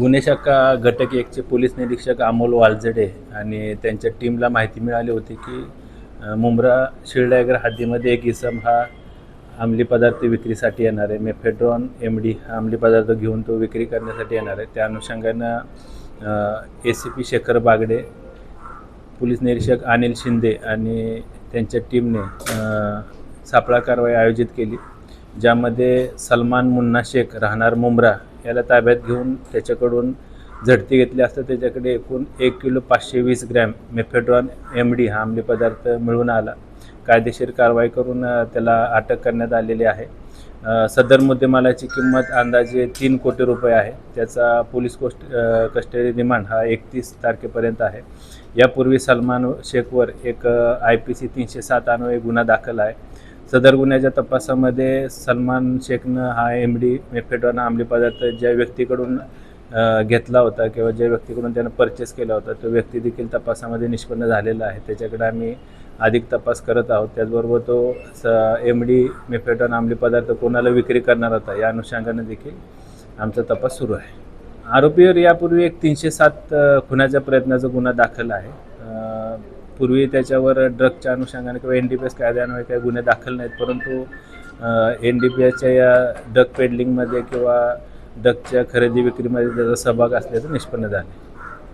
गुन्हे शाखा घटक 1चे पोलीस निरीक्षक अमोल वालझडे आणि त्यांच्या टीमला माहिती मिळाली होती की मुंब्रा शिळडागर हद्दीमध्ये एक इसम हा अंमली पदार्थ विक्रीसाठी येणार आहे. मेफेड्रॉन MD हा अंमली पदार्थ घेऊन तो विक्री करण्यासाठी येणार आहे. त्या अनुषंगानं ACP शेखर बागडे, पोलीस निरीक्षक अनिल शिंदे आणि त्यांच्या टीमने सापळा कारवाई आयोजित केली, ज्यामध्ये सलमान मुन्ना शेख राहणार मुंब्रा याला ताब्यात घेऊन त्याच्याकडून झडती घेतली असता त्याच्याकडे एकूण 1 किलो 520 ग्रॅम मेफेड्रॉन MD हा अंमली पदार्थ मिळून आला. कायदेशीर कारवाई करून त्याला अटक करण्यात आलेली आहे. सदर मुद्देमालाची किंमत अंदाजे 3 कोटी रुपये आहे. त्याचा पोलीस कस्टडी रिमांड हा 31 तारखेपर्यंत आहे. यापूर्वी सलमान शेखवर एक IPC 307 अन्वये गुन्हा दाखल आहे. सदर गुन्ह्याच्या तपासामध्ये सलमान शेखनं हा MD मेफेड्रॉन अंमली पदार्थ ज्या व्यक्तीकडून घेतला होता किंवा ज्या व्यक्तीकडून त्यानं परचेस केला होता तो व्यक्ती देखील तपासामध्ये निष्पन्न झालेला आहे. त्याच्याकडे आम्ही अधिक तपास करत आहोत. त्याचबरोबर तो MD मेफेड्रॉन अंमली पदार्थ कोणाला विक्री करणार होता या अनुषंगाने देखील आमचा तपास सुरू आहे. आरोपीवर यापूर्वी एक 307 खुनाच्या प्रयत्नाचा गुन्हा दाखल आहे. पूर्वी त्याच्यावर ड्रगच्या अनुषंगाने किंवा NDPS कायद्यान्वये काही गुन्हे दाखल नाहीत, परंतु NDPSच्या या ड्रग पेडलिंगमध्ये किंवा ड्रगच्या खरेदी विक्रीमध्ये त्याचा सहभाग असल्याचं निष्पन्न झाले.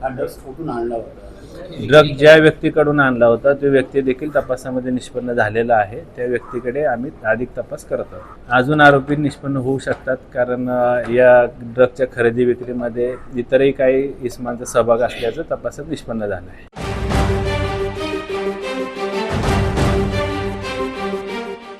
हा ड्रग्स कुठून आणला होता? ड्रग ज्या व्यक्तीकडून आणला होता तो व्यक्ती देखील तपासामध्ये निष्पन्न झालेला आहे. त्या व्यक्तीकडे आम्ही अधिक तपास करत आहोत. अजून आरोपी निष्पन्न होऊ शकतात, कारण या ड्रगच्या खरेदी विक्रीमध्ये इतरही काही इसमांचा सहभाग असल्याचं तपासात निष्पन्न झालं आहे.